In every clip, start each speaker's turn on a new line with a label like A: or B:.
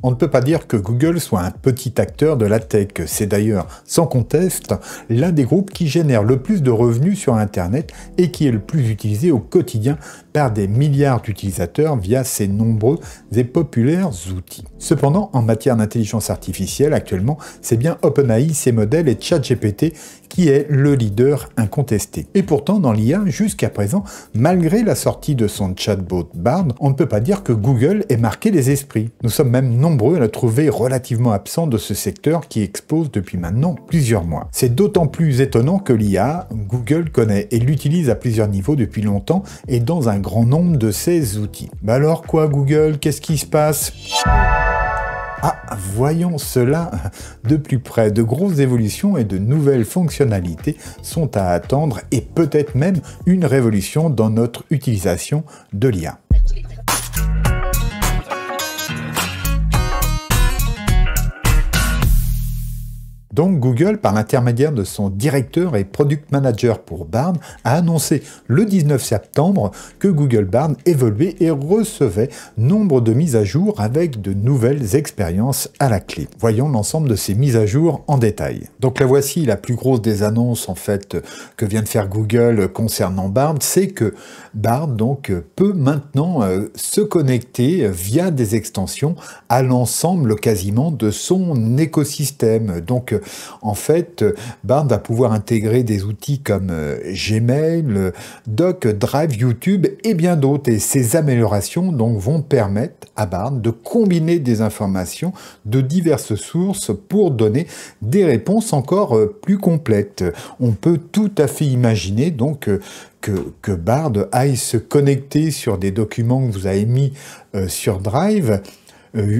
A: On ne peut pas dire que Google soit un petit acteur de la tech. C'est d'ailleurs, sans conteste, l'un des groupes qui génère le plus de revenus sur Internet et qui est le plus utilisé au quotidien par des milliards d'utilisateurs via ses nombreux et populaires outils. Cependant, en matière d'intelligence artificielle, actuellement, c'est bien OpenAI, ses modèles et ChatGPT qui est le leader incontesté. Et pourtant, dans l'IA, jusqu'à présent, malgré la sortie de son chatbot Bard, on ne peut pas dire que Google ait marqué les esprits. Nous sommes même nombreux à le trouver relativement absent de ce secteur qui explose depuis maintenant plusieurs mois. C'est d'autant plus étonnant que l'IA, Google connaît et l'utilise à plusieurs niveaux depuis longtemps et dans un grand nombre de ses outils. Bah alors quoi Google, qu'est-ce qui se passe ? Ah, voyons cela de plus près. De grosses évolutions et de nouvelles fonctionnalités sont à attendre et peut-être même une révolution dans notre utilisation de l'IA. Donc Google, par l'intermédiaire de son directeur et product manager pour Bard, a annoncé le 19 septembre que Google Bard évoluait et recevait nombre de mises à jour avec de nouvelles expériences à la clé. Voyons l'ensemble de ces mises à jour en détail. Donc la voici la plus grosse des annonces en fait que vient de faire Google concernant Bard, c'est que Bard donc peut maintenant se connecter via des extensions à l'ensemble quasiment de son écosystème. Donc en fait, Bard va pouvoir intégrer des outils comme Gmail, Doc, Drive, YouTube et bien d'autres. Et ces améliorations donc, vont permettre à Bard de combiner des informations de diverses sources pour donner des réponses encore plus complètes. On peut tout à fait imaginer donc que Bard aille se connecter sur des documents que vous avez mis sur Drive,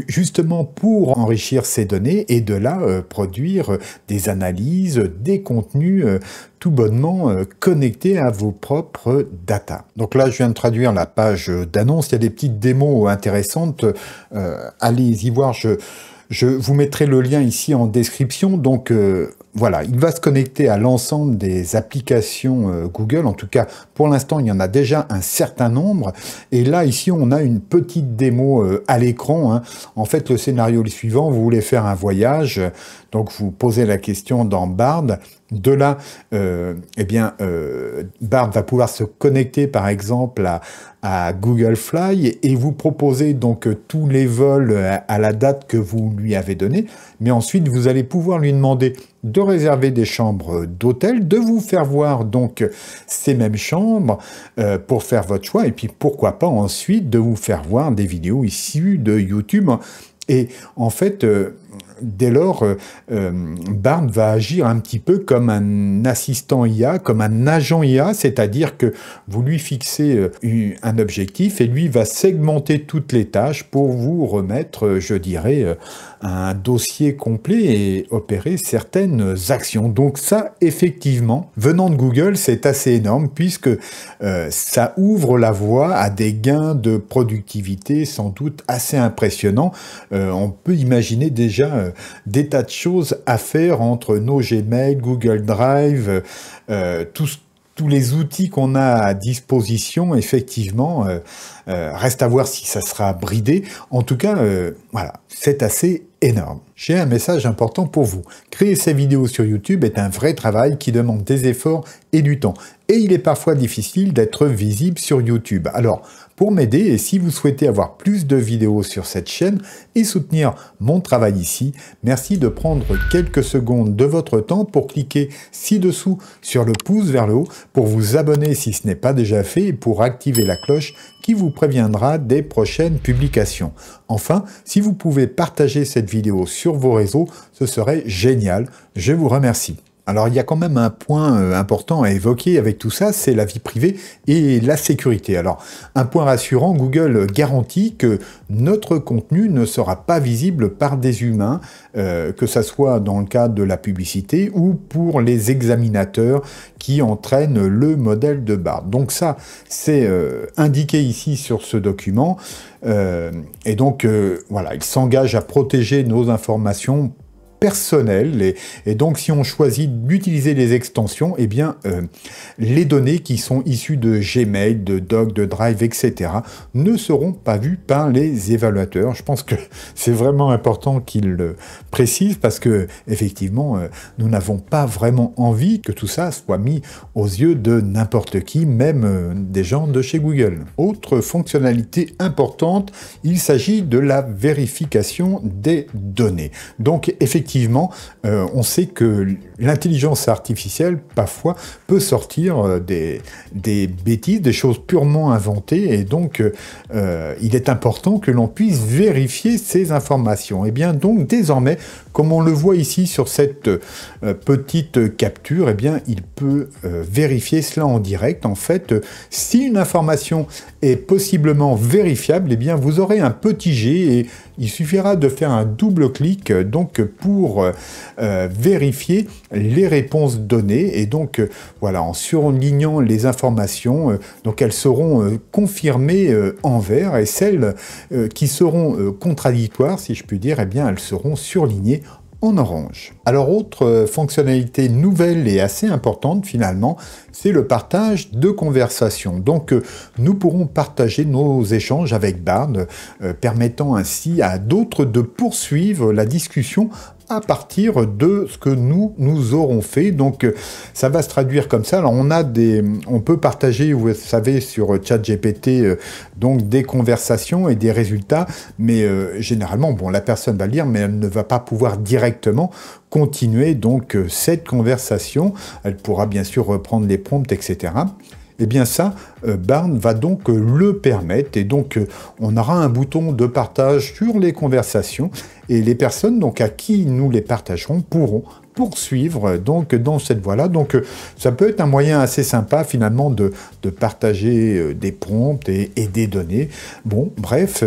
A: justement pour enrichir ces données et de là produire des analyses, des contenus tout bonnement connectés à vos propres data. Donc là, je viens de traduire la page d'annonce. Il y a des petites démos intéressantes. Allez y voir. Je vous mettrai le lien ici en description. Donc voilà, il va se connecter à l'ensemble des applications Google. En tout cas, pour l'instant, il y en a déjà un certain nombre. Et là, ici, on a une petite démo à l'écran, hein. En fait, le scénario est le suivant. Vous voulez faire un voyage. Donc, vous posez la question dans Bard. De là, Bard va pouvoir se connecter, par exemple, à Google Fly et vous proposer donc tous les vols à la date que vous lui avez donnée. Mais ensuite, vous allez pouvoir lui demander de réserver des chambres d'hôtel, de vous faire voir donc ces mêmes chambres pour faire votre choix. Et puis, pourquoi pas ensuite de vous faire voir des vidéos issues de YouTube. Et en fait, dès lors, Bard va agir un petit peu comme un assistant IA, comme un agent IA, c'est-à-dire que vous lui fixez un objectif et lui va segmenter toutes les tâches pour vous remettre, je dirais, un dossier complet et opérer certaines actions. Donc ça, effectivement, venant de Google, c'est assez énorme puisque ça ouvre la voie à des gains de productivité sans doute assez impressionnants. On peut imaginer déjà des tas de choses à faire entre nos Gmail, Google Drive, tous les outils qu'on a à disposition, effectivement, reste à voir si ça sera bridé. En tout cas, voilà, c'est assez énorme. J'ai un message important pour vous. Créer ces vidéos sur YouTube est un vrai travail qui demande des efforts et du temps. Et il est parfois difficile d'être visible sur YouTube. Alors, pour m'aider, et si vous souhaitez avoir plus de vidéos sur cette chaîne et soutenir mon travail ici, merci de prendre quelques secondes de votre temps pour cliquer ci-dessous sur le pouce vers le haut pour vous abonner si ce n'est pas déjà fait et pour activer la cloche qui vous préviendra des prochaines publications. Enfin, si vous pouvez partager cette vidéo sur vos réseaux, ce serait génial. Je vous remercie. Alors, il y a quand même un point important à évoquer avec tout ça, c'est la vie privée et la sécurité. Alors, un point rassurant, Google garantit que notre contenu ne sera pas visible par des humains, que ça soit dans le cadre de la publicité ou pour les examinateurs qui entraînent le modèle de Bard. Donc ça, c'est indiqué ici sur ce document. Et donc, voilà, il s'engage à protéger nos informations personnel et donc si on choisit d'utiliser les extensions, eh bien les données qui sont issues de Gmail, de Doc, de Drive, etc. ne seront pas vues par les évaluateurs. Je pense que c'est vraiment important qu'ils le précisent parce que effectivement nous n'avons pas vraiment envie que tout ça soit mis aux yeux de n'importe qui, même des gens de chez Google. Autre fonctionnalité importante, il s'agit de la vérification des données. Donc effectivement, on sait que l'intelligence artificielle, parfois, peut sortir des bêtises, des choses purement inventées, et donc il est important que l'on puisse vérifier ces informations. Et bien donc désormais, comme on le voit ici sur cette petite capture, eh bien il peut vérifier cela en direct. En fait, si une information est possiblement vérifiable, eh bien vous aurez un petit G et il suffira de faire un double clic donc pour vérifier les réponses données et donc voilà, en surlignant les informations, donc elles seront confirmées en vert et celles qui seront contradictoires, si je puis dire, eh bien elles seront surlignées en orange. Alors autre fonctionnalité nouvelle et assez importante finalement, c'est le partage de conversations. Donc nous pourrons partager nos échanges avec Bard, permettant ainsi à d'autres de poursuivre la discussion à partir de ce que nous aurons fait. Donc ça va se traduire comme ça. Alors on peut partager, vous savez, sur ChatGPT donc des conversations et des résultats, mais généralement bon, la personne va lire mais elle ne va pas pouvoir directement continuer donc cette conversation. Elle pourra bien sûr reprendre les prompts, etc. Eh bien ça, Bard va donc le permettre et donc on aura un bouton de partage sur les conversations et les personnes donc à qui nous les partagerons pourront poursuivre donc dans cette voie-là. Donc ça peut être un moyen assez sympa finalement de partager des prompts et des données. Bon, bref,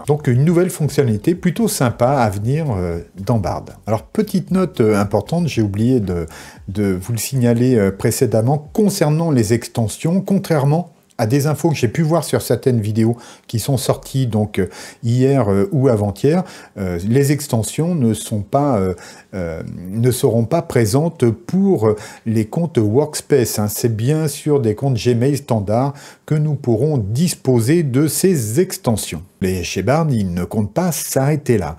A: donc une nouvelle fonctionnalité plutôt sympa à venir dans Bard. Alors petite note importante, j'ai oublié de vous le signaler précédemment concernant les extensions, contrairement à des infos que j'ai pu voir sur certaines vidéos qui sont sorties donc hier ou avant-hier, les extensions ne seront pas présentes pour les comptes Workspace. C'est bien sûr des comptes Gmail standards que nous pourrons disposer de ces extensions. Mais chez Bard, ils ne comptent pas s'arrêter là.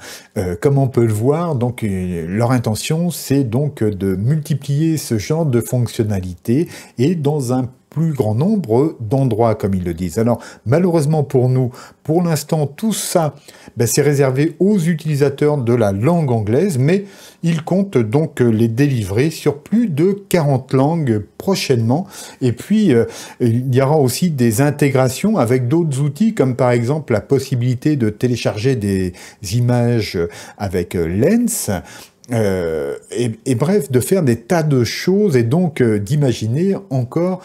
A: Comme on peut le voir, donc leur intention, c'est donc de multiplier ce genre de fonctionnalités et dans un plus grand nombre d'endroits, comme ils le disent. Alors, malheureusement pour nous, pour l'instant, tout ça, c'est réservé aux utilisateurs de la langue anglaise, mais ils comptent donc les délivrer sur plus de 40 langues prochainement. Et puis, il y aura aussi des intégrations avec d'autres outils, comme par exemple la possibilité de télécharger des images avec Lens, et bref, de faire des tas de choses et donc d'imaginer encore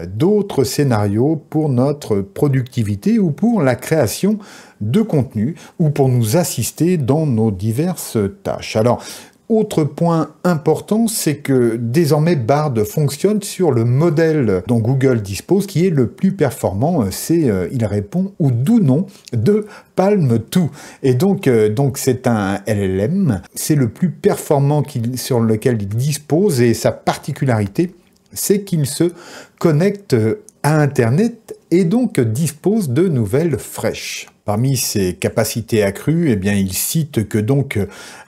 A: d'autres scénarios pour notre productivité ou pour la création de contenu ou pour nous assister dans nos diverses tâches. Alors, autre point important, c'est que désormais Bard fonctionne sur le modèle dont Google dispose, qui est le plus performant, il répond au doux nom de Palm 2. Et donc c'est un LLM, c'est le plus performant sur lequel il dispose, et sa particularité, c'est qu'il se connecte à Internet et donc dispose de nouvelles fraîches. Parmi ses capacités accrues, eh bien, il cite que donc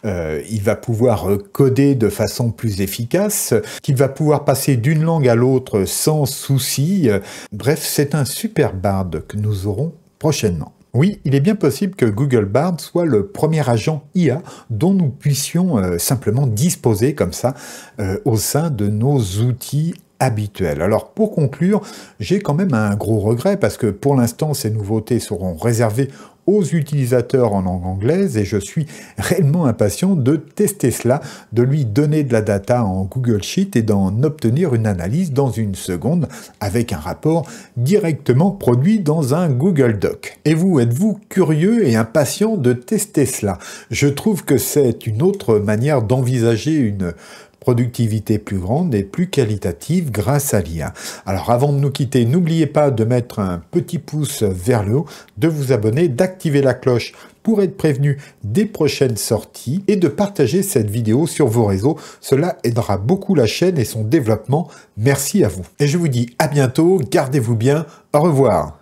A: il va pouvoir coder de façon plus efficace, qu'il va pouvoir passer d'une langue à l'autre sans souci. Bref, c'est un super Bard que nous aurons prochainement. Oui, il est bien possible que Google Bard soit le premier agent IA dont nous puissions simplement disposer comme ça au sein de nos outils habituel. Alors pour conclure, j'ai quand même un gros regret parce que pour l'instant ces nouveautés seront réservées aux utilisateurs en langue anglaise et je suis réellement impatient de tester cela, de lui donner de la data en Google Sheet et d'en obtenir une analyse dans une seconde avec un rapport directement produit dans un Google Doc. Et vous, êtes-vous curieux et impatient de tester cela? Je trouve que c'est une autre manière d'envisager une productivité plus grande et plus qualitative grâce à l'IA. Alors avant de nous quitter, n'oubliez pas de mettre un petit pouce vers le haut, de vous abonner, d'activer la cloche pour être prévenu des prochaines sorties et de partager cette vidéo sur vos réseaux. Cela aidera beaucoup la chaîne et son développement. Merci à vous. Et je vous dis à bientôt, gardez-vous bien, au revoir.